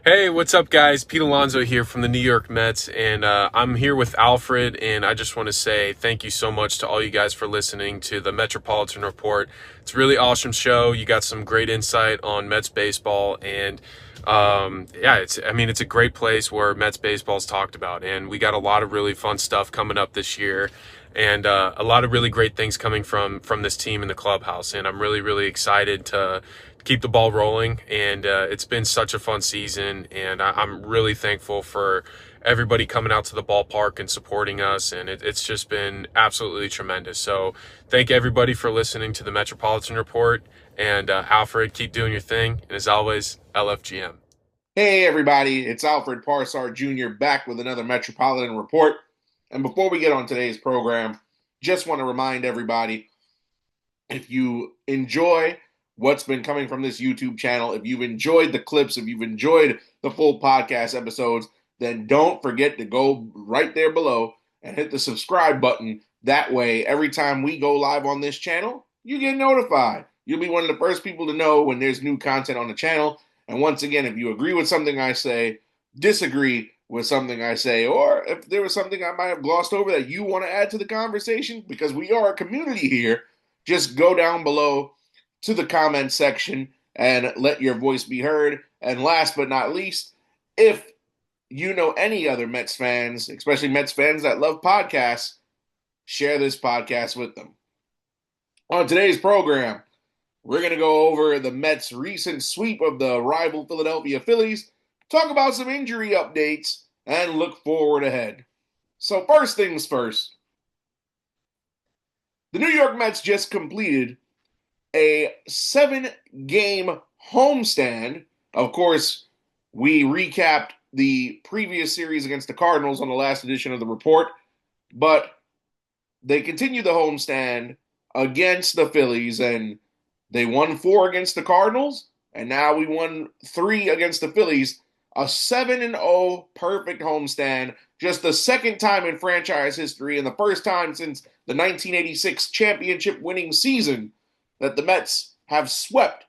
Hey, what's up, guys? Pete Alonso here from the New York Mets, and I'm here with Alfred, and I just want to say thank you so much to all you guys for listening to the Metropolitan Report. It's a really awesome show. You got some great insight on Mets baseball, and it's a great place where Mets baseball is talked about, and we got a lot of really fun stuff coming up this year. And a lot of really great things coming from this team in the clubhouse, and I'm really, really excited to keep the ball rolling. And it's been such a fun season, and I'm really thankful for everybody coming out to the ballpark and supporting us, and it's just been absolutely tremendous. So thank everybody for listening to the Metropolitan Report, and Alfred, keep doing your thing, and as always, LFGM. Hey everybody, it's Alfred Parsar Jr. back with another Metropolitan Report. And before we get on today's program, just want to remind everybody, if you enjoy what's been coming from this YouTube channel, if you've enjoyed the clips, if you've enjoyed the full podcast episodes, then don't forget to go right there below and hit the subscribe button. That way, every time we go live on this channel, you get notified. You'll be one of the first people to know when there's new content on the channel. And once again, if you agree with something I say, disagree with something I say, or if there was something I might have glossed over that you want to add to the conversation, because we are a community here, just go down below to the comment section and let your voice be heard. And last but not least, if you know any other Mets fans, especially Mets fans that love podcasts, share this podcast with them. On today's program, we're going to go over the Mets' recent sweep of the rival Philadelphia Phillies, talk about some injury updates, and look forward ahead. So first things first, the New York Mets just completed a 7-game homestand. Of course, we recapped the previous series against the Cardinals on the last edition of the report, but they continued the homestand against the Phillies, and they won 4 against the Cardinals, and now we won 3 against the Phillies. A 7-0 perfect homestand, just the second time in franchise history and the first time since the 1986 championship winning season that the Mets have swept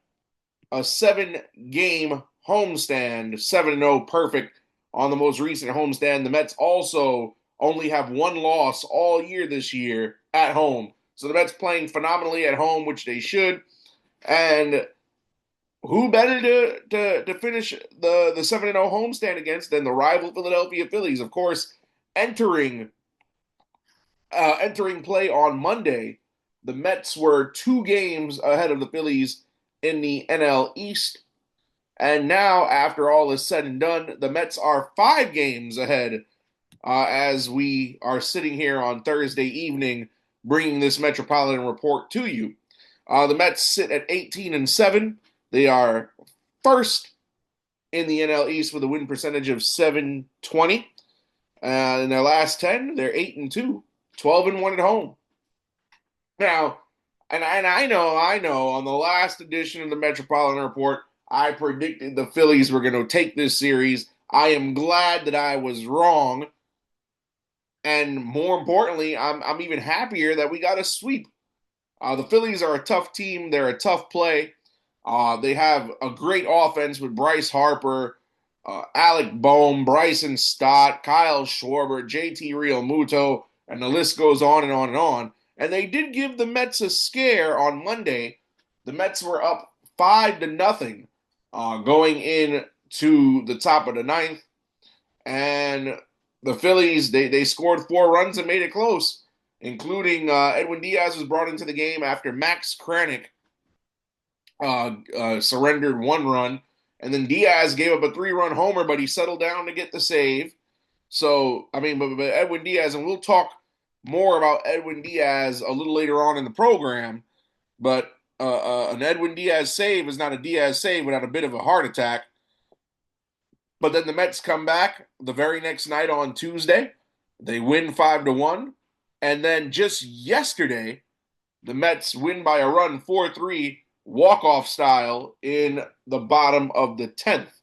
a 7-game homestand, 7-0 perfect on the most recent homestand. The Mets also only have 1 loss all year this year at home. So the Mets playing phenomenally at home, which they should. And who better to finish the 7-0 homestand against than the rival Philadelphia Phillies? Of course, entering play on Monday, the Mets were 2 games ahead of the Phillies in the NL East. And now, after all is said and done, the Mets are 5 games ahead as we are sitting here on Thursday evening bringing this Metropolitan Report to you. The Mets sit at 18-7. They are first in the NL East with a win percentage of .720. In their last 10, they're 8-2, 12-1 at home. Now, and I know, on the last edition of the Metropolitan Report, I predicted the Phillies were going to take this series. I am glad that I was wrong. And more importantly, I'm even happier that we got a sweep. The Phillies are a tough team. They're a tough play. They have a great offense with Bryce Harper, Alec Boehm, Bryson Stott, Kyle Schwarber, JT Realmuto, and the list goes on and on and on. And they did give the Mets a scare on Monday. The Mets were up 5-0 going into the top of the ninth. And the Phillies, they scored 4 runs and made it close, including Edwin Diaz was brought into the game after Max Kranick surrendered 1 run. And then Diaz gave up a 3-run homer, but he settled down to get the save. So, but Edwin Diaz, and we'll talk more about Edwin Diaz a little later on in the program, but an Edwin Diaz save is not a Diaz save without a bit of a heart attack. But then the Mets come back the very next night on Tuesday. They win 5-1. And then just yesterday, the Mets win by a run 4-3 walk-off style in the bottom of the 10th.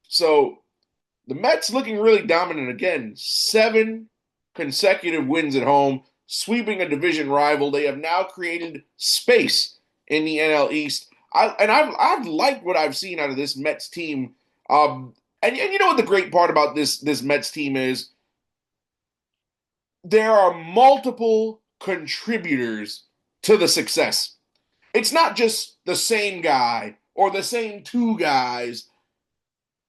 So the Mets looking really dominant again. 7 consecutive wins at home, sweeping a division rival. They have now created space in the NL East. I've liked what I've seen out of this Mets team. And you know what the great part about this Mets team is? There are multiple contributors to the success. It's not just the same guy or the same two guys.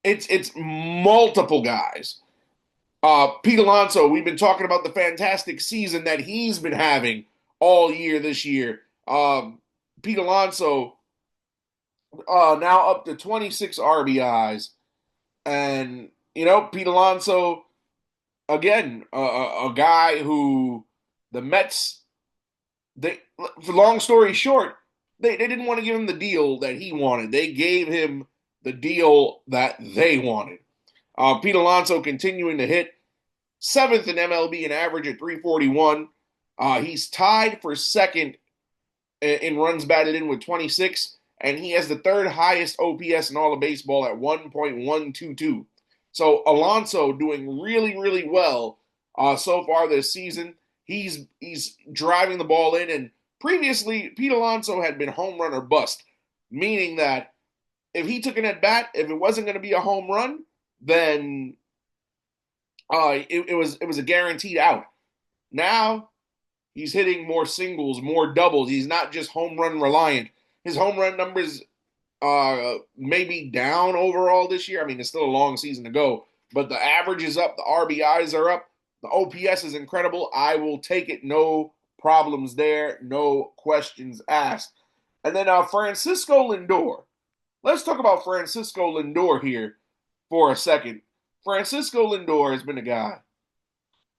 It's multiple guys. Pete Alonso, we've been talking about the fantastic season that he's been having all year this year. Pete Alonso now up to 26 RBIs. And, Pete Alonso, again, a guy who the Mets, they, for long story short, they didn't want to give him the deal that he wanted. They gave him the deal that they wanted. Pete Alonso continuing to hit seventh in MLB, an average at 341. He's tied for second in runs batted in with 26, and he has the third highest OPS in all of baseball at 1.122. So Alonso doing really, really well so far this season. He's driving the ball in, and previously Pete Alonso had been home run or bust, meaning that if he took an at bat, if it wasn't going to be a home run, then it was a guaranteed out. Now he's hitting more singles, more doubles. He's not just home run reliant. His home run numbers may be down overall this year. I mean, it's still a long season to go, but the average is up, the RBIs are up, the OPS is incredible. I will take it, no problems there, no questions asked. And then Francisco Lindor. Let's talk about Francisco Lindor here for a second. Francisco Lindor has been a guy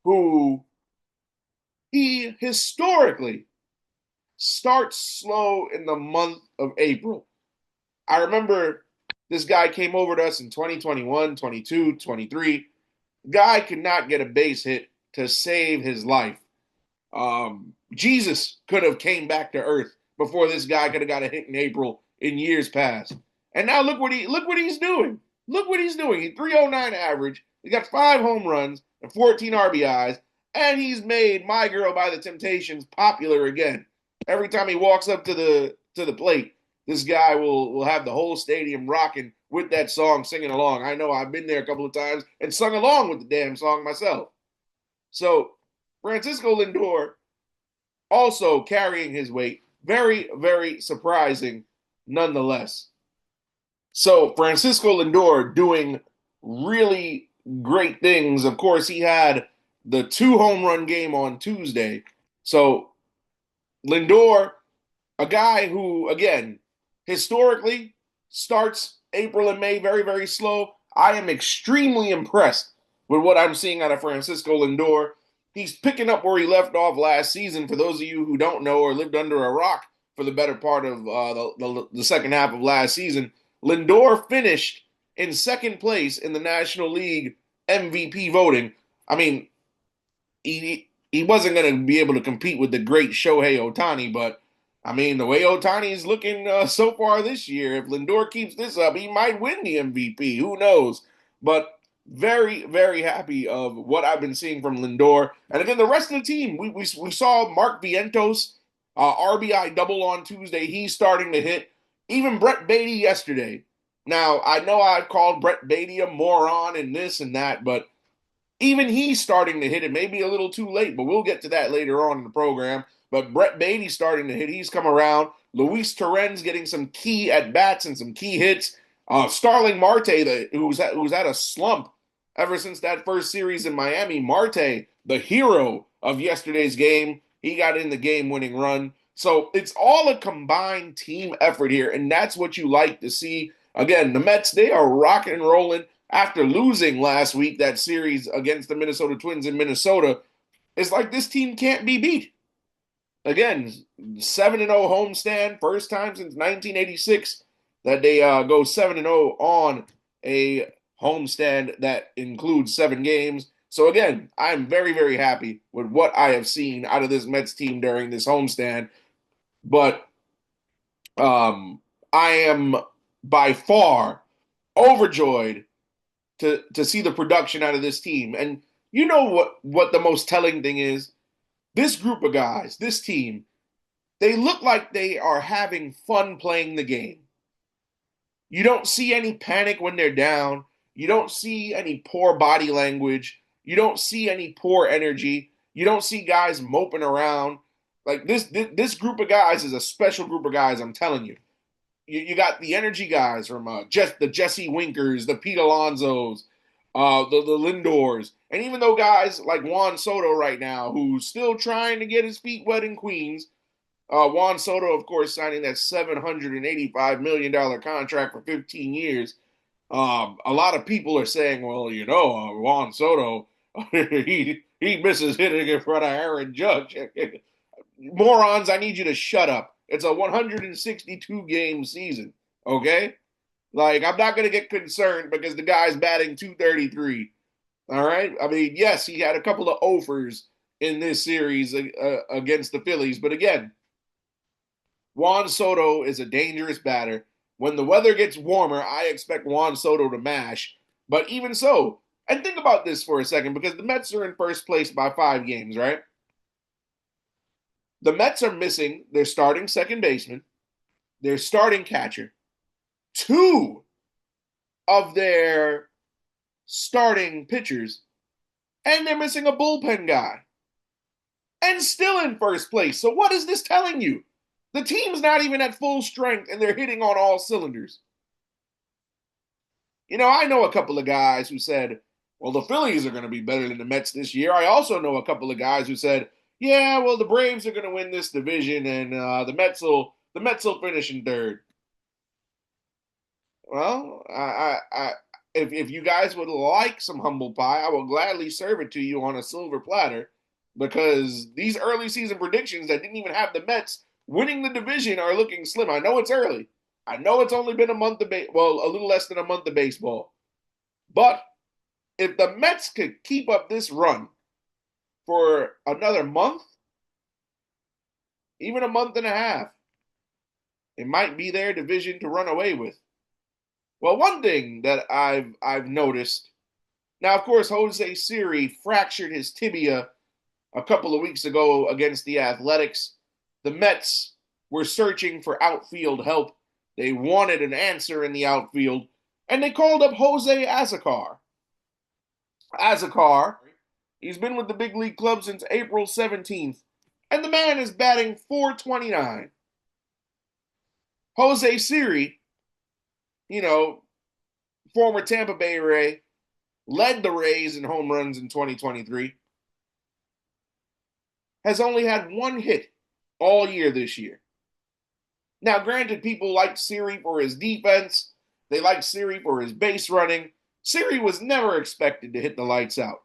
who he historically starts slow in the month of April. I remember this guy came over to us in 2021, 22, 23. Guy could not get a base hit to save his life. Jesus could have came back to earth before this guy could have got a hit in April in years past. And now look what he's doing. Look what he's doing. He's 309 average. He got 5 home runs and 14 RBIs, and he's made My Girl by the Temptations popular again. Every time he walks up to the plate, this guy will have the whole stadium rocking with that song, singing along. I know I've been there a couple of times and sung along with the damn song myself. So Francisco Lindor also carrying his weight. Very, very surprising nonetheless. So Francisco Lindor doing really great things. Of course, he had the 2 home run game on Tuesday. So Lindor, a guy who, again, historically starts April and May very, very slow. I am extremely impressed with what I'm seeing out of Francisco Lindor. He's picking up where he left off last season. For those of you who don't know or lived under a rock for the better part of the second half of last season, Lindor finished in second place in the National League MVP voting. I mean, he wasn't going to be able to compete with the great Shohei Ohtani, but I mean, the way Ohtani's looking so far this year, if Lindor keeps this up, he might win the MVP. Who knows? But very, very happy of what I've been seeing from Lindor. And again, the rest of the team, we saw Mark Vientos, RBI double on Tuesday. He's starting to hit. Even Brett Baty yesterday. Now, I know I've called Brett Baty a moron and this and that, but even he's starting to hit. It may be a little too late, but we'll get to that later on in the program. But Brett Baty's starting to hit. He's come around. Luis Torrens getting some key at-bats and some key hits. Starling Marte, who's had a slump ever since that first series in Miami. Marte, the hero of yesterday's game, he got in the game-winning run. So it's all a combined team effort here, and that's what you like to see. Again, the Mets, they are rocking and rolling after losing last week, that series against the Minnesota Twins in Minnesota. It's like this team can't be beat. Again, 7-0 homestand, first time since 1986 that they go 7-0 on a homestand that includes 7 games. So again, I'm very, very happy with what I have seen out of this Mets team during this homestand. But I am by far overjoyed to see the production out of this team. And you know what the most telling thing is? This group of guys, this team, they look like they are having fun playing the game. You don't see any panic when they're down. You don't see any poor body language. You don't see any poor energy. You don't see guys moping around. Like this group of guys is a special group of guys, I'm telling you. You got the energy guys from the Jesse Winkers, the Pete Alonsos, the Lindors, and even though guys like Juan Soto right now, who's still trying to get his feet wet in Queens. Juan Soto, of course, signing that $785 million contract for 15 years. A lot of people are saying, well, Juan Soto, he misses hitting in front of Aaron Judge. Morons, I need you to shut up. It's a 162 game season, okay? Like, I'm not going to get concerned because the guy's batting 233. All right? I mean, yes, he had a couple of offers in this series against the Phillies, but again, Juan Soto is a dangerous batter. When the weather gets warmer, I expect Juan Soto to mash. But even so, and think about this for a second, because the Mets are in first place by 5 games, right? The Mets are missing their starting second baseman, their starting catcher, 2 of their starting pitchers, and they're missing a bullpen guy. And still in first place. So what is this telling you? The team's not even at full strength and they're hitting on all cylinders. I know a couple of guys who said, well, the Phillies are going to be better than the Mets this year. I also know a couple of guys who said, yeah, well, the Braves are going to win this division and the Mets will finish in third. Well, if you guys would like some humble pie, I will gladly serve it to you on a silver platter because these early season predictions that didn't even have the Mets winning the division are looking slim. I know it's early. I know it's only been a month of a little less than a month of baseball. But if the Mets could keep up this run for another month, even a month and a half, it might be their division to run away with. Well, one thing that I've noticed, now of course Jose Siri fractured his tibia a couple of weeks ago against the Athletics. The Mets were searching for outfield help. They wanted an answer in the outfield, and they called up Jose Azocar. Azocar, he's been with the big league club since April 17th, and the man is batting .429. Jose Siri, former Tampa Bay Ray, led the Rays in home runs in 2023, has only had 1 hit all year this year. Now, granted, people like Siri for his defense. They like Siri for his base running. Siri was never expected to hit the lights out.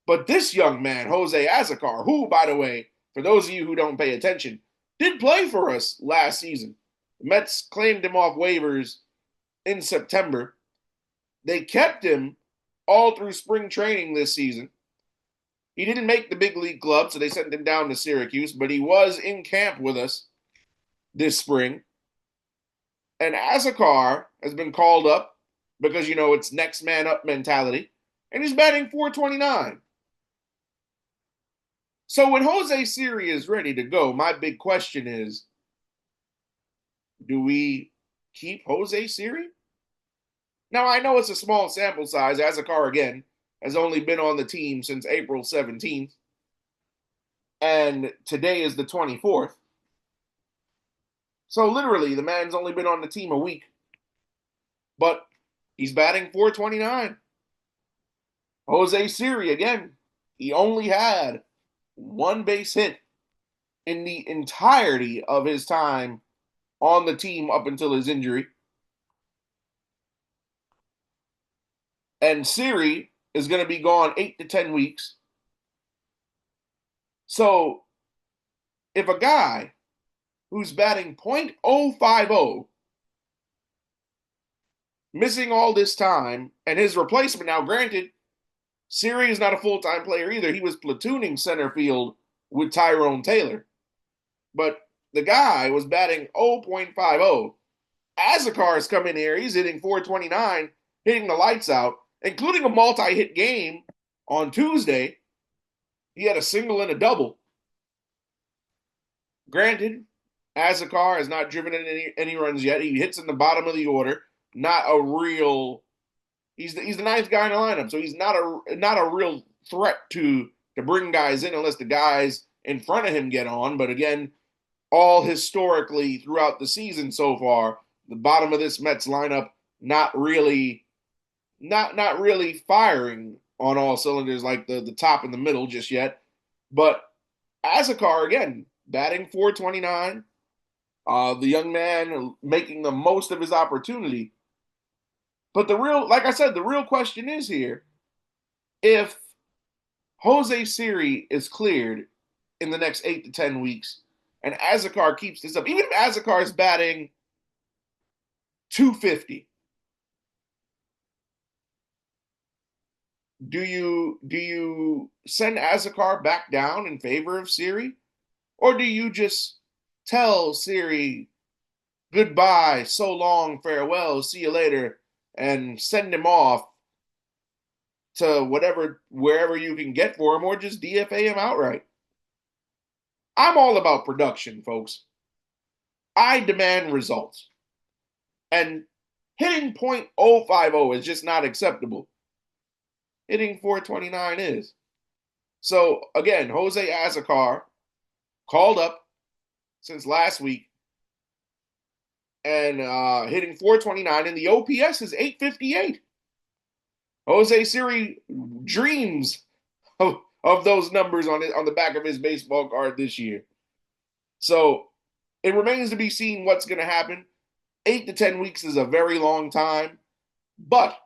But this young man, Jose Azocar, who, by the way, for those of you who don't pay attention, did play for us last season. The Mets claimed him off waivers in September. They kept him all through spring training this season. He didn't make the big league club, so they sent him down to Syracuse, but he was in camp with us this spring. And Azocar has been called up because, it's next man up mentality, and he's batting .429. So when Jose Siri is ready to go, my big question is, do we keep Jose Siri? Now, I know it's a small sample size. Azocar, again, has only been on the team since April 17th, and today is the 24th. So literally, the man's only been on the team a week, but he's batting .429. Jose Siri, again, he only had 1 base hit in the entirety of his time on the team up until his injury. And Siri is going to be gone 8 to 10 weeks. So if a guy who's batting .050, missing all this time, and his replacement, now granted, Siri is not a full-time player either. He was platooning center field with Tyrone Taylor. But the guy was batting .050. Azocar's come in here. He's hitting .429, hitting the lights out, including a multi-hit game on Tuesday. He had a single and a double. Granted, Azocar has not driven in any runs yet. He hits in the bottom of the order. Not a real He's the ninth guy in the lineup, so he's not a real threat to bring guys in unless the guys in front of him get on. But again, all historically throughout the season so far, the bottom of this Mets lineup not really firing on all cylinders like the top and the middle just yet. But Azocar again batting 429, the young man making the most of his opportunity. But like I said, the real question is here: if Jose Siri is cleared in the next 8 to 10 weeks, and Azocar keeps this up, even if Azocar is batting 250, do you send Azocar back down in favor of Siri, or do you just tell Siri goodbye, so long, farewell, see you later, and send him off to wherever you can get for him, or just DFA him outright? I'm all about production, folks. I demand results. And hitting .050 is just not acceptable. Hitting 429 is. So, again, Jose Azocar called up since last week and hitting 429, and the OPS is 858. Jose Siri dreams of those numbers on the back of his baseball card this year. So it remains to be seen what's going to happen. 8 to 10 weeks is a very long time, but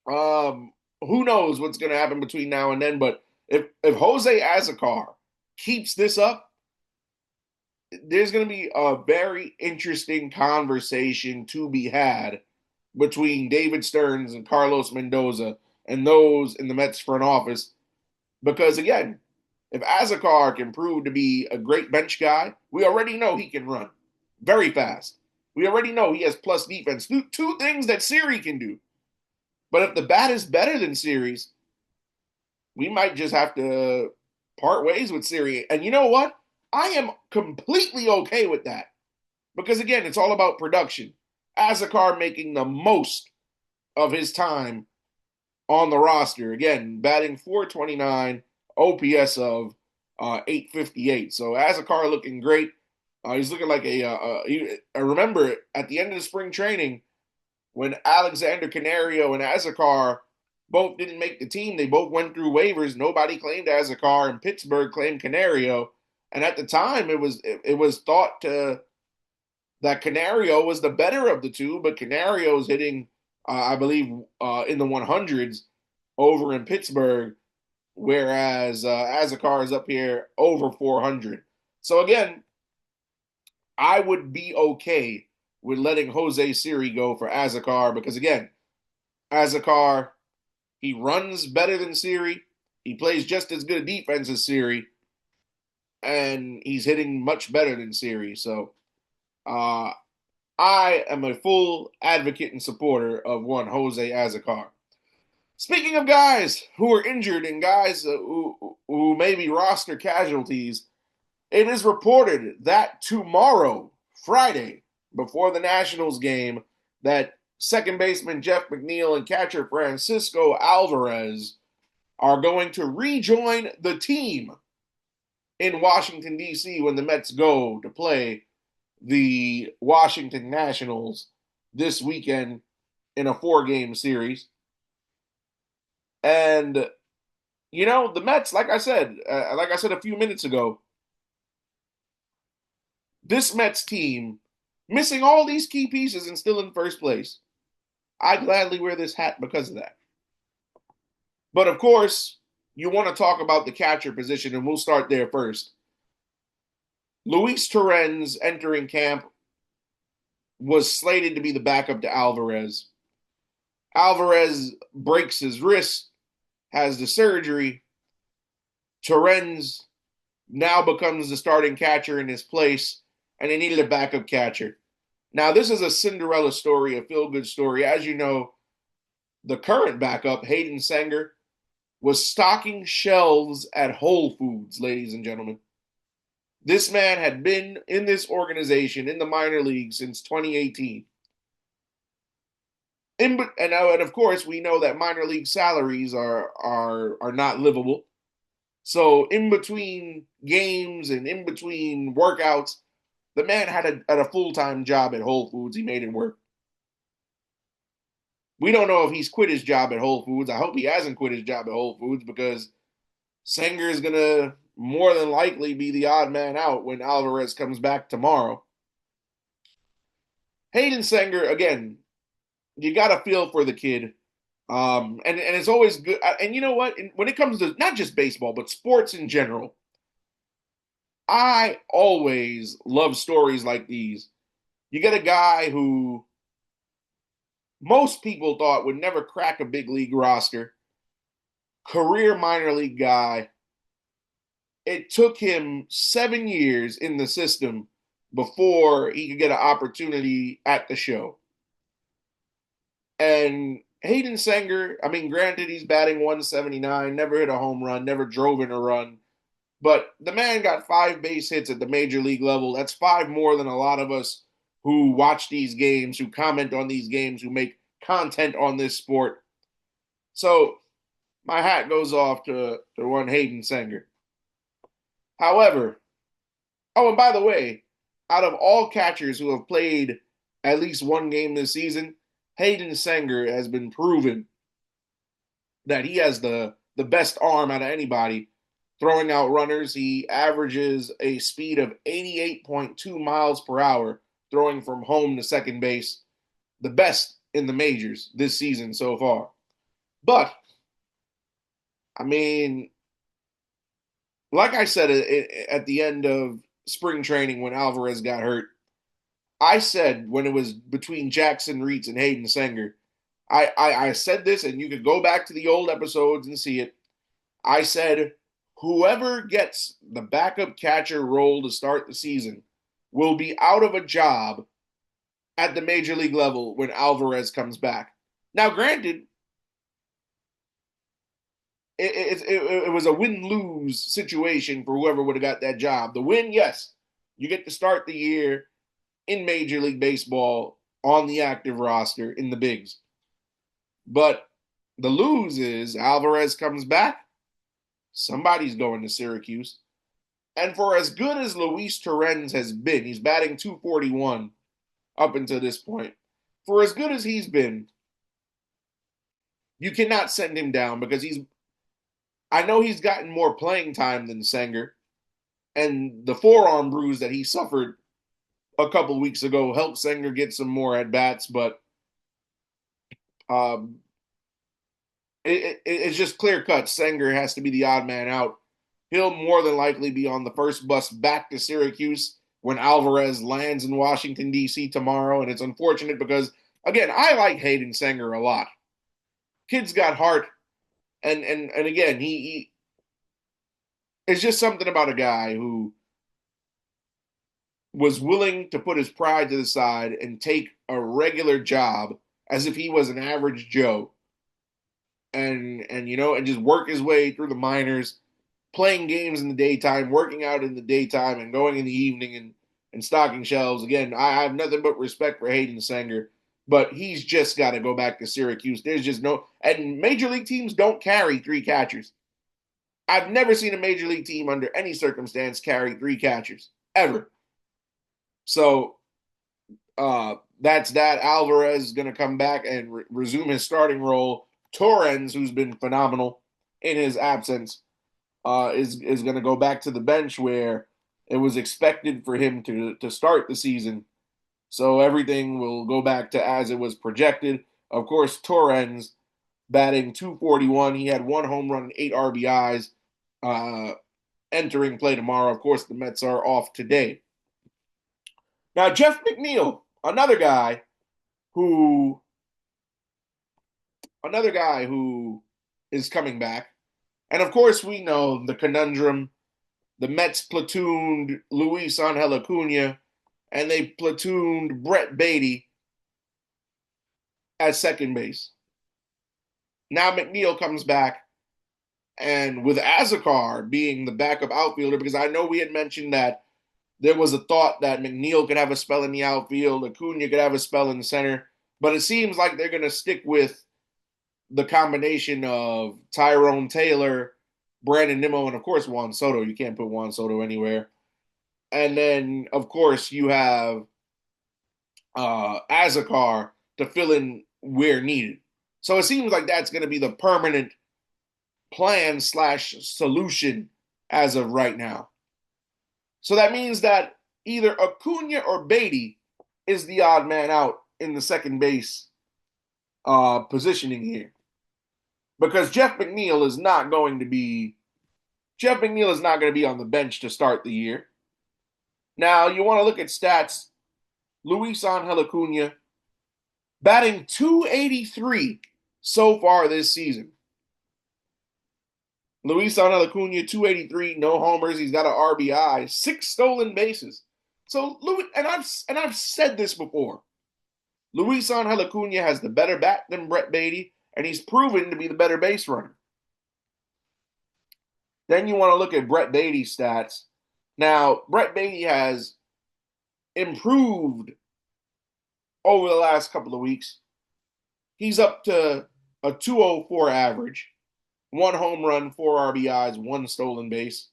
who knows what's going to happen between now and then. But if Jose Azocar keeps this up, there's going to be a very interesting conversation to be had between David Stearns and Carlos Mendoza and those in the Mets front office. Because again, if Azocar can prove to be a great bench guy, we already know he can run very fast. We already know he has plus defense. Two things that Siri can do. But if the bat is better than Siri's, we might just have to part ways with Siri. And you know what? I am completely okay with that. Because again, it's all about production. Azocar making the most of his time on the roster. Again, batting 429, OPS of 858. So Azocar looking great. He's looking like I remember at the end of the spring training when Alexander Canario and Azocar both didn't make the team. They both went through waivers. Nobody claimed Azocar, and Pittsburgh claimed Canario. And at the time, it was thought that Canario was the better of the two, but Canario's hitting, I believe, in the 100s over in Pittsburgh, whereas Azocar is up here over 400. So again, I would be okay with letting Jose Siri go for Azocar because, again, Azocar, he runs better than Siri. He plays just as good a defense as Siri. And he's hitting much better than Siri. So I am a full advocate and supporter of one Jose Azocar. Speaking of guys who are injured and guys who may be roster casualties, it is reported that tomorrow, Friday, before the Nationals game, that second baseman Jeff McNeil and catcher Francisco Alvarez are going to rejoin the team in Washington, D.C. when the Mets go to play the Washington Nationals this weekend in a 4-game series. And, the Mets, like I said a few minutes ago, this Mets team, missing all these key pieces and still in first place. I gladly wear this hat because of that. But of course, you want to talk about the catcher position, and we'll start there first. Luis Torrens entering camp was slated to be the backup to Alvarez. Alvarez breaks his wrist, has the surgery. Torrens now becomes the starting catcher in his place, and they needed a backup catcher. Now, this is a Cinderella story, a feel-good story. As you know, the current backup, Hayden Senger, was stocking shelves at Whole Foods, ladies and gentlemen. This man had been in this organization in the minor leagues since 2018. And of course, we know that minor league salaries are not livable. So in between games and in between workouts, the man had a full-time job at Whole Foods. He made it work. We don't know if he's quit his job at Whole Foods. I hope he hasn't quit his job at Whole Foods because Sanger is going to more than likely be the odd man out when Alvarez comes back tomorrow. Hayden Sanger, again, you got to feel for the kid. And it's always good. And you know what? When it comes to not just baseball, but sports in general, I always love stories like these. You get a guy who most people thought would never crack a big league roster, career minor league guy. It took him 7 years in the system before he could get an opportunity at the show. And Hayden Sanger, I mean, granted, he's batting 179, never hit a home run, never drove in a run. But the man got 5 base hits at the major league level. That's 5 more than a lot of us who watch these games, who comment on these games, who make content on this sport. So my hat goes off to one Hayden Sanger. However, oh, and by the way, out of all catchers who have played at least one game this season, Hayden Sanger has been proven that he has the best arm out of anybody throwing out runners. He averages a speed of 88.2 miles per hour throwing from home to second base, the best in the majors this season so far. But, I mean, like I said at the end of spring training when Alvarez got hurt, I said when it was between Jackson Reitz and Hayden Sanger, I said this, and you could go back to the old episodes and see it. I said, whoever gets the backup catcher role to start the season will be out of a job at the major league level when Alvarez comes back. Now, granted, it was a win-lose situation for whoever would have got that job. The win, yes, you get to start the year in Major League Baseball on the active roster in the bigs. But the lose is Alvarez comes back, somebody's going to Syracuse. And for as good as Luis Torrens has been, he's batting 241 up until this point. For as good as he's been, you cannot send him down because I know he's gotten more playing time than Sanger. And the forearm bruise that he suffered a couple weeks ago helped Sanger get some more at-bats, but it's just clear-cut. Sanger has to be the odd man out. He'll more than likely be on the first bus back to Syracuse when Alvarez lands in Washington, D.C. tomorrow, and it's unfortunate because, again, I like Hayden Sanger a lot. Kid's got heart, and again, he it's just something about a guy who was willing to put his pride to the side and take a regular job as if he was an average Joe and just work his way through the minors, playing games in the daytime, working out in the daytime, and going in the evening and stocking shelves. Again, I have nothing but respect for Hayden Sanger, but he's just got to go back to Syracuse. There's just no – and major league teams don't carry 3 catchers. I've never seen a major league team under any circumstance carry 3 catchers, ever. So that's that. Alvarez is going to come back and resume his starting role. Torrens, who's been phenomenal in his absence, is going to go back to the bench where it was expected for him to start the season. So everything will go back to as it was projected. Of course, Torrens batting 241. He had 1 home run and 8 RBIs entering play tomorrow. Of course, the Mets are off today. Now, Jeff McNeil, another guy who is coming back. And of course, we know the conundrum. The Mets platooned Luis Angel Acuna, and they platooned Brett Beatty at second base. Now McNeil comes back, and with Azocar being the backup outfielder, because I know we had mentioned that there was a thought that McNeil could have a spell in the outfield, Acuna could have a spell in the center. But it seems like they're going to stick with the combination of Tyrone Taylor, Brandon Nimmo, and of course Juan Soto. You can't put Juan Soto anywhere. And then, of course, you have Azocar to fill in where needed. So it seems like that's going to be the permanent plan / solution as of right now. So that means that either Acuna or Beatty is the odd man out in the second base positioning here. Because Jeff McNeil is not going to be on the bench to start the year. Now, you want to look at stats. Luis Angel Acuna batting .283 so far this season. Luis Angel Acuna, .283, no homers. He's got an RBI, 6 stolen bases. So, I've said this before. Luis Angel Acuna has the better bat than Brett Baty, and he's proven to be the better base runner. Then you want to look at Brett Baty's stats. Now, Brett Baty has improved over the last couple of weeks. He's up to a .204 average, 1 home run, 4 RBIs, 1 stolen base.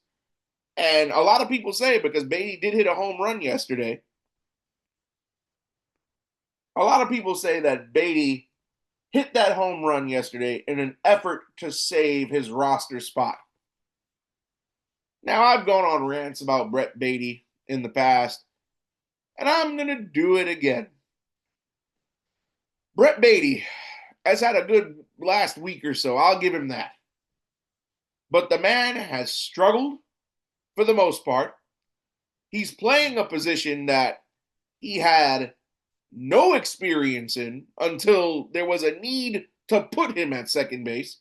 And a lot of people say, because Baty did hit a home run yesterday, a lot of people say that Baty hit that home run yesterday in an effort to save his roster spot. Now, I've gone on rants about Brett Baty in the past, and I'm going to do it again. Brett Baty has had a good last week or so. I'll give him that. But the man has struggled for the most part. He's playing a position that he had no experience in until there was a need to put him at second base.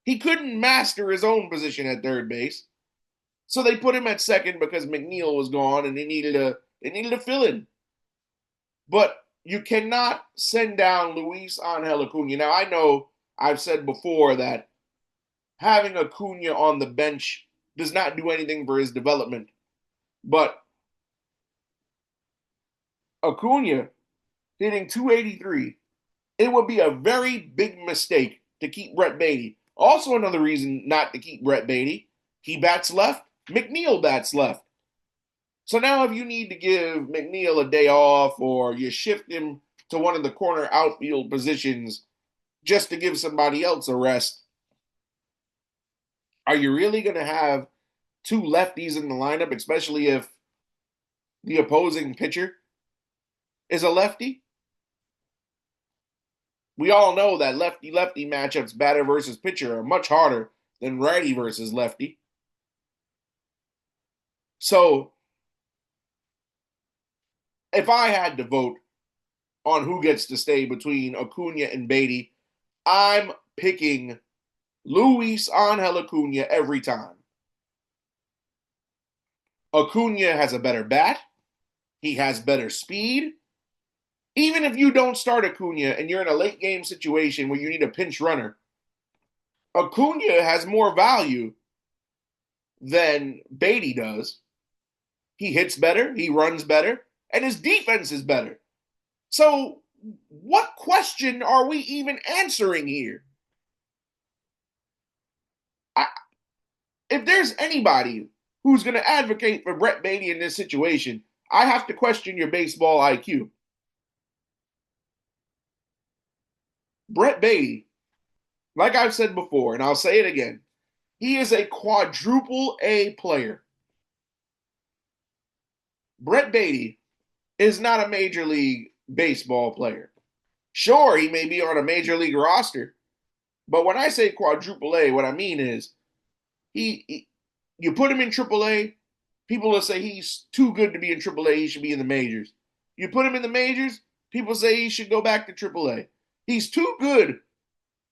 He couldn't master his own position at third base. So they put him at second because McNeil was gone and they needed to fill in. But you cannot send down Luis Angel Acuna. Now, I know I've said before that having Acuna on the bench does not do anything for his development. But Acuna hitting .283, it would be a very big mistake to keep Brett Baty. Also, another reason not to keep Brett Baty, he bats left, McNeil bats left. So now if you need to give McNeil a day off or you shift him to one of the corner outfield positions just to give somebody else a rest, are you really going to have 2 lefties in the lineup, especially if the opposing pitcher is a lefty? We all know that lefty-lefty matchups, batter versus pitcher, are much harder than righty versus lefty. So, if I had to vote on who gets to stay between Acuna and Baty, I'm picking Luis Angel Acuna every time. Acuna has a better bat. He has better speed. Even if you don't start Acuna and you're in a late game situation where you need a pinch runner, Acuna has more value than Baty does. He hits better, he runs better, and his defense is better. So what question are we even answering here? If there's anybody who's going to advocate for Brett Baty in this situation, I have to question your baseball IQ. Brett Baty, like I've said before, and I'll say it again, he is a quadruple A player. Brett Baty is not a Major League Baseball player. Sure, he may be on a Major League roster, but when I say quadruple A, what I mean is you put him in Triple A, people will say he's too good to be in Triple A, he should be in the majors. You put him in the majors, people say he should go back to Triple A. He's too good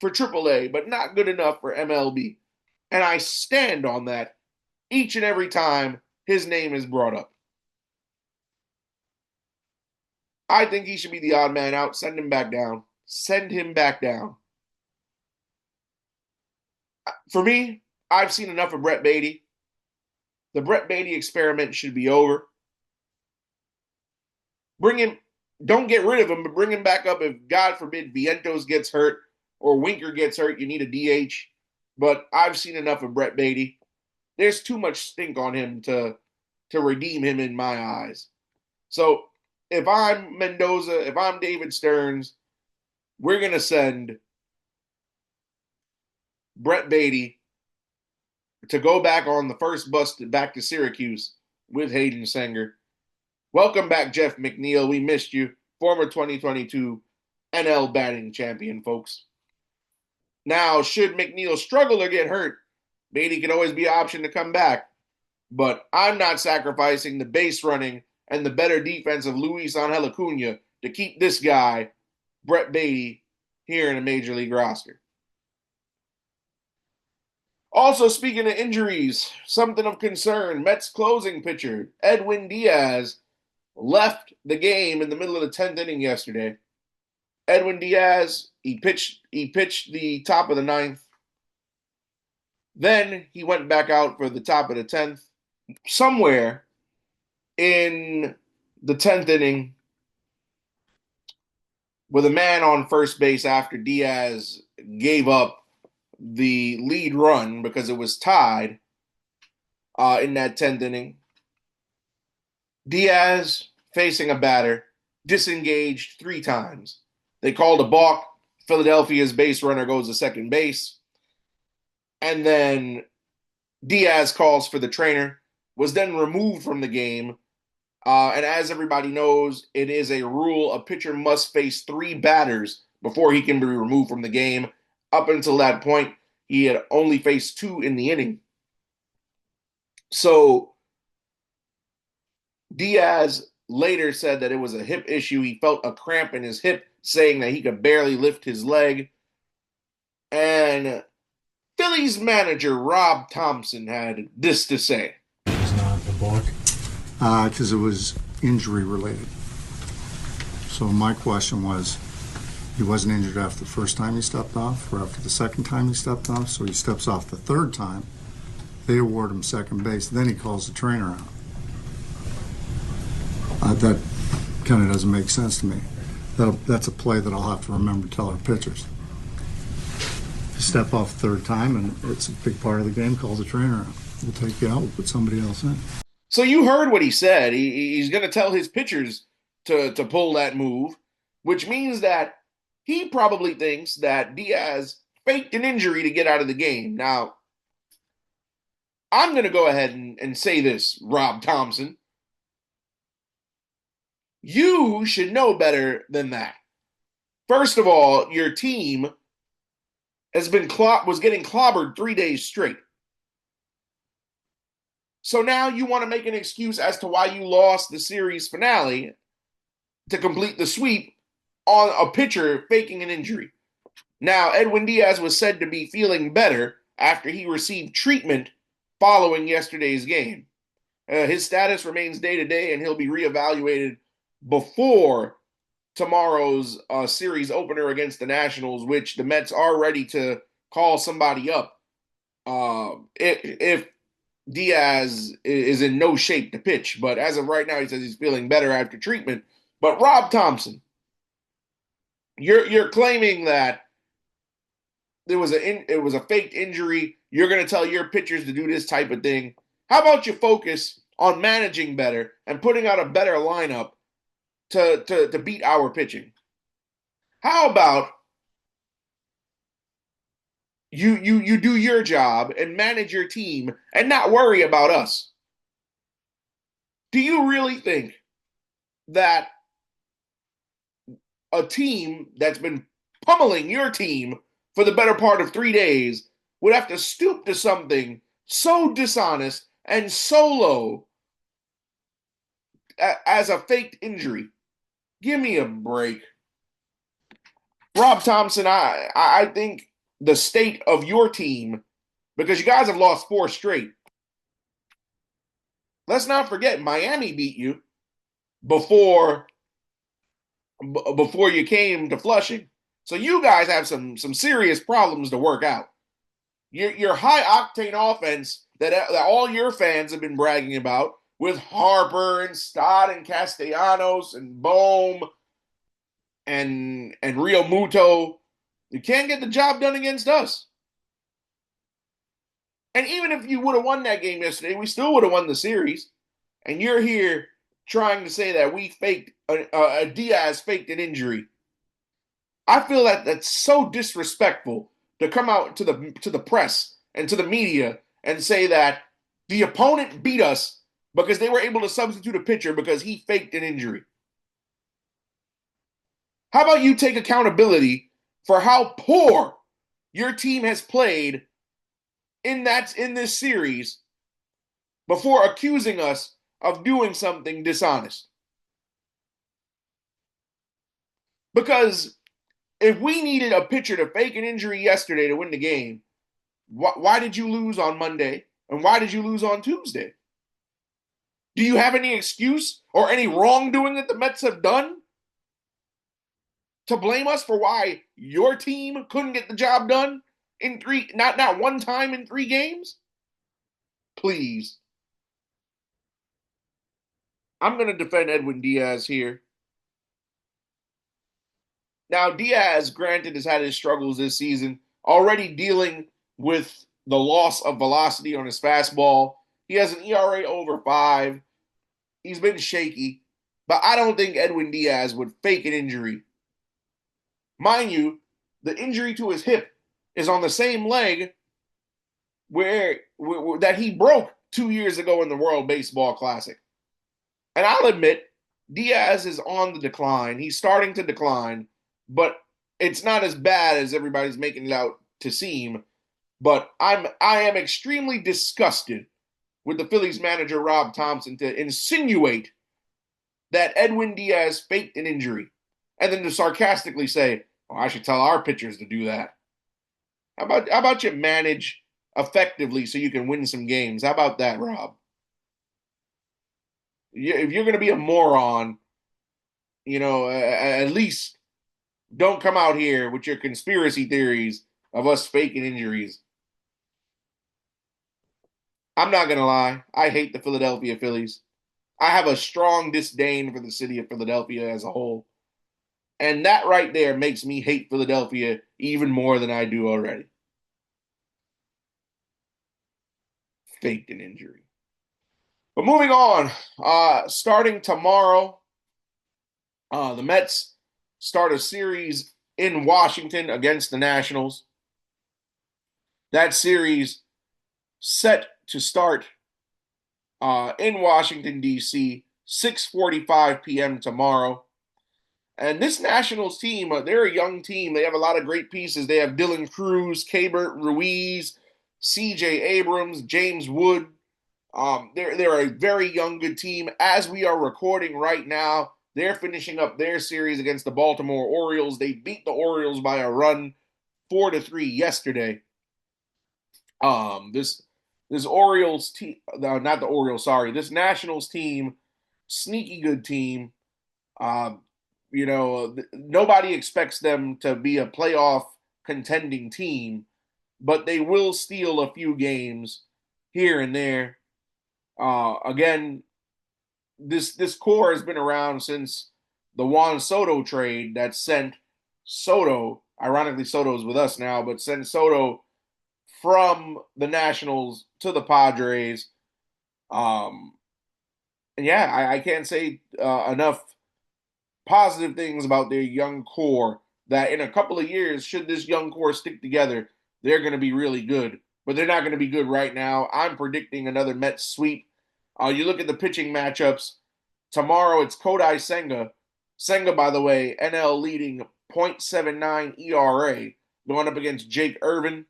for Triple A, but not good enough for MLB. And I stand on that each and every time his name is brought up. I think he should be the odd man out. Send him back down. Send him back down. For me, I've seen enough of Brett Baty. The Brett Baty experiment should be over. Bring him don't get rid of him, but bring him back up if, God forbid, Vientos gets hurt or Winker gets hurt. You need a DH. But I've seen enough of Brett Beatty. There's too much stink on him to redeem him in my eyes. So if I'm Mendoza, if I'm David Stearns, we're going to send Brett Beatty to go back on the first bus back to Syracuse with Hayden Sanger. Welcome back, Jeff McNeil. We missed you. Former 2022 NL batting champion, folks. Now, should McNeil struggle or get hurt, Beatty could always be an option to come back. But I'm not sacrificing the base running and the better defense of Luis Angel Acuna to keep this guy, Brett Beatty, here in a major league roster. Also, speaking of injuries, something of concern, Mets closing pitcher Edwin Diaz left the game in the middle of the 10th inning yesterday. Edwin Diaz, he pitched the top of the 9th. Then he went back out for the top of the 10th. Somewhere in the 10th inning, with a man on first base after Diaz gave up the lead run because it was tied in that 10th inning, Diaz, facing a batter, disengaged 3 times. They called a balk. Philadelphia's base runner goes to second base. And then Diaz calls for the trainer, was then removed from the game. And as everybody knows, it is a rule a pitcher must face 3 batters before he can be removed from the game. Up until that point, he had only faced 2 in the inning. So Diaz later said that it was a hip issue. He felt a cramp in his hip, saying that he could barely lift his leg. And Phillies manager Rob Thompson had this to say. It's not the book. Because it was injury related. So my question was, he wasn't injured after the first time he stepped off or after the second time he stepped off, so he steps off the third time. They award him second base, then he calls the trainer out. That kind of doesn't make sense to me. That's a play that I'll have to remember to tell our pitchers. You step off the third time, and it's a big part of the game, call the trainer out. We'll take you out, we'll put somebody else in. So you heard what he said. He's going to tell his pitchers to pull that move, which means that he probably thinks that Diaz faked an injury to get out of the game. Now, I'm going to go ahead and say this, Rob Thompson. You should know better than that. First of all, your team was getting clobbered 3 days straight. So now you want to make an excuse as to why you lost the series finale to complete the sweep on a pitcher faking an injury. Now, Edwin Diaz was said to be feeling better after he received treatment following yesterday's game. His status remains day-to-day, and he'll be reevaluated before tomorrow's series opener against the Nationals, which the Mets are ready to call somebody up if Diaz is in no shape to pitch. But as of right now, he says he's feeling better after treatment. But Rob Thompson, you're claiming that it was a faked injury. You're going to tell your pitchers to do this type of thing. How about you focus on managing better and putting out a better lineup to beat our pitching? How about you do your job and manage your team and not worry about us? Do you really think that a team that's been pummeling your team for the better part of 3 days would have to stoop to something so dishonest and so low as a faked injury? Give me a break. Rob Thompson, I think the state of your team, because you guys have lost 4 straight. Let's not forget, Miami beat you before you came to Flushing. So you guys have some serious problems to work out. Your high-octane offense that all your fans have been bragging about with Harper and Stott and Castellanos and Bohm, and Rio Muto, you can't get the job done against us. And even if you would have won that game yesterday, we still would have won the series. And you're here trying to say that we faked Diaz faked an injury. I feel that that's so disrespectful to come out to the press and to the media and say that the opponent beat us because they were able to substitute a pitcher because he faked an injury. How about you take accountability for how poor your team has played in this series before accusing us of doing something dishonest? Because if we needed a pitcher to fake an injury yesterday to win the game, why did you lose on Monday? And why did you lose on Tuesday? Do you have any excuse or any wrongdoing that the Mets have done to blame us for why your team couldn't get the job done in not one time in 3 games? Please. I'm going to defend Edwin Diaz here. Now, Diaz, granted, has had his struggles this season, already dealing with the loss of velocity on his fastball. He has an ERA over 5. He's been shaky, but I don't think Edwin Diaz would fake an injury. Mind you, the injury to his hip is on the same leg that he broke 2 years ago in the World Baseball Classic. And I'll admit, Diaz is on the decline. He's starting to decline, but it's not as bad as everybody's making it out to seem. But I am extremely disgusted with the Phillies manager Rob Thompson to insinuate that Edwin Diaz faked an injury, and then to sarcastically say, "Oh, I should tell our pitchers to do that." How about you manage effectively so you can win some games? How about that, Rob? If you're going to be a moron, at least don't come out here with your conspiracy theories of us faking injuries. I'm not going to lie. I hate the Philadelphia Phillies. I have a strong disdain for the city of Philadelphia as a whole. And that right there makes me hate Philadelphia even more than I do already. Faked an injury. But moving on, starting tomorrow, the Mets start a series in Washington against the Nationals. That series set to start in Washington, D.C., 6:45 p.m. tomorrow. And this Nationals team, they're a young team. They have a lot of great pieces. They have Dylan Cruz, Keibert Ruiz, C.J. Abrams, James Wood. They're a very young, good team. As we are recording right now, they're finishing up their series against the Baltimore Orioles. They beat the Orioles by a run, 4-3 yesterday. This Orioles team, not the Orioles, sorry. This Nationals team, sneaky good team. Nobody expects them to be a playoff contending team, but they will steal a few games here and there. Again, this core has been around since the Juan Soto trade that sent Soto, ironically Soto's with us now, but sent Soto from the Nationals to the Padres. And yeah, I can't say enough positive things about their young core that in a couple of years, should this young core stick together, they're going to be really good. But they're not going to be good right now. I'm predicting another Mets sweep. You look at the pitching matchups. Tomorrow, it's Kodai Senga. Senga, by the way, NL leading .79 ERA, going up against Jake Irvin.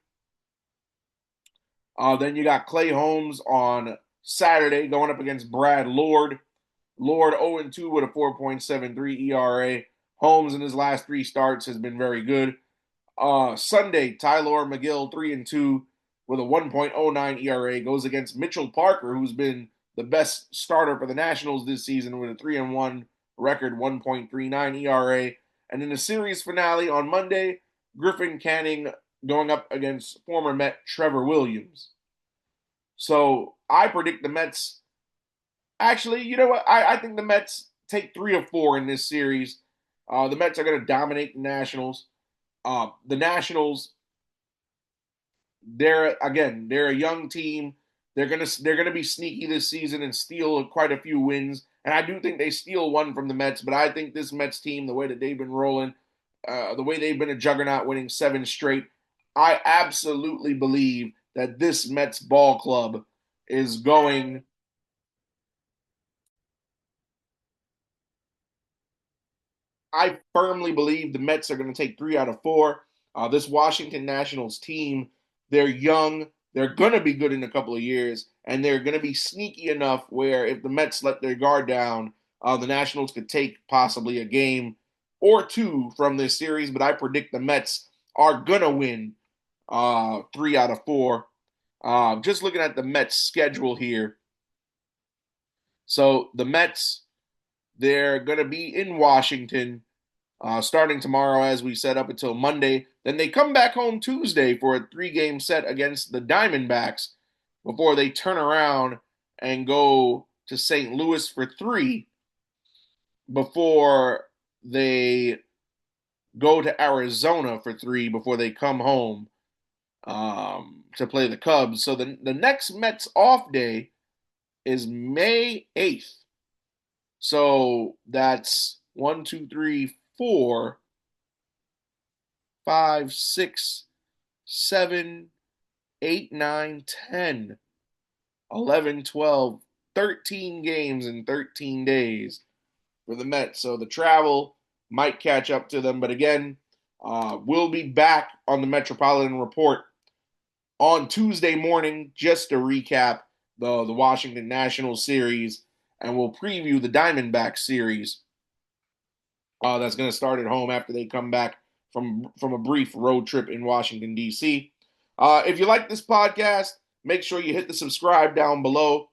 Then you got Clay Holmes on Saturday going up against Brad Lord. Lord 0-2 with a 4.73 ERA. Holmes in his last 3 starts has been very good. Sunday, Tyler McGill 3-2 with a 1.09 ERA goes against Mitchell Parker, who's been the best starter for the Nationals this season with a 3-1 record, 1.39 ERA. And in the series finale on Monday, Griffin Canning going up against former Met Trevor Williams. So I predict the Mets. Actually, you know what? I think the Mets take 3 of 4 in this series. The Mets are going to dominate the Nationals. The Nationals, they're a young team. They're gonna be sneaky this season and steal quite a few wins. And I do think they steal one from the Mets, but I think this Mets team, the way that they've been rolling, the way they've been a juggernaut, winning 7 straight, I absolutely believe that this Mets ball club is going. I firmly believe the Mets are going to take 3 out of 4. This Washington Nationals team, they're young. They're going to be good in a couple of years, and they're going to be sneaky enough where if the Mets let their guard down, the Nationals could take possibly a game or 2 from this series. But I predict the Mets are going to win 3 out of 4. Just looking at the Mets schedule here. So the Mets, they're going to be in Washington starting tomorrow, as we said, up until Monday. Then they come back home Tuesday for a 3-game set against the Diamondbacks before they turn around and go to St. Louis for 3 before they go to Arizona for 3 before they come home to play the Cubs. So the next Mets off day is May 8th. So that's 1, 2, 3, 4, 5, 6, 7, 8, 9, 10, 11, 12, 13 games in 13 days for the Mets. So the travel might catch up to them. But again, we'll be back on the Metropolitan Report on Tuesday morning just to recap the Washington Nationals series, and we'll preview the Diamondbacks series that's going to start at home after they come back from a brief road trip in Washington, D.C. If you like this podcast, make sure you hit the subscribe down below.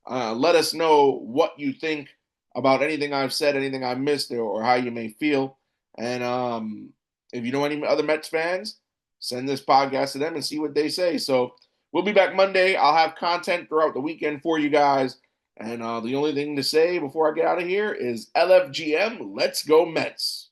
Let us know what you think about anything I've said, anything I missed, or how you may feel. And if you know any other Mets fans, send this podcast to them and see what they say. So we'll be back Monday. I'll have content throughout the weekend for you guys. And the only thing to say before I get out of here is LFGM, let's go Mets.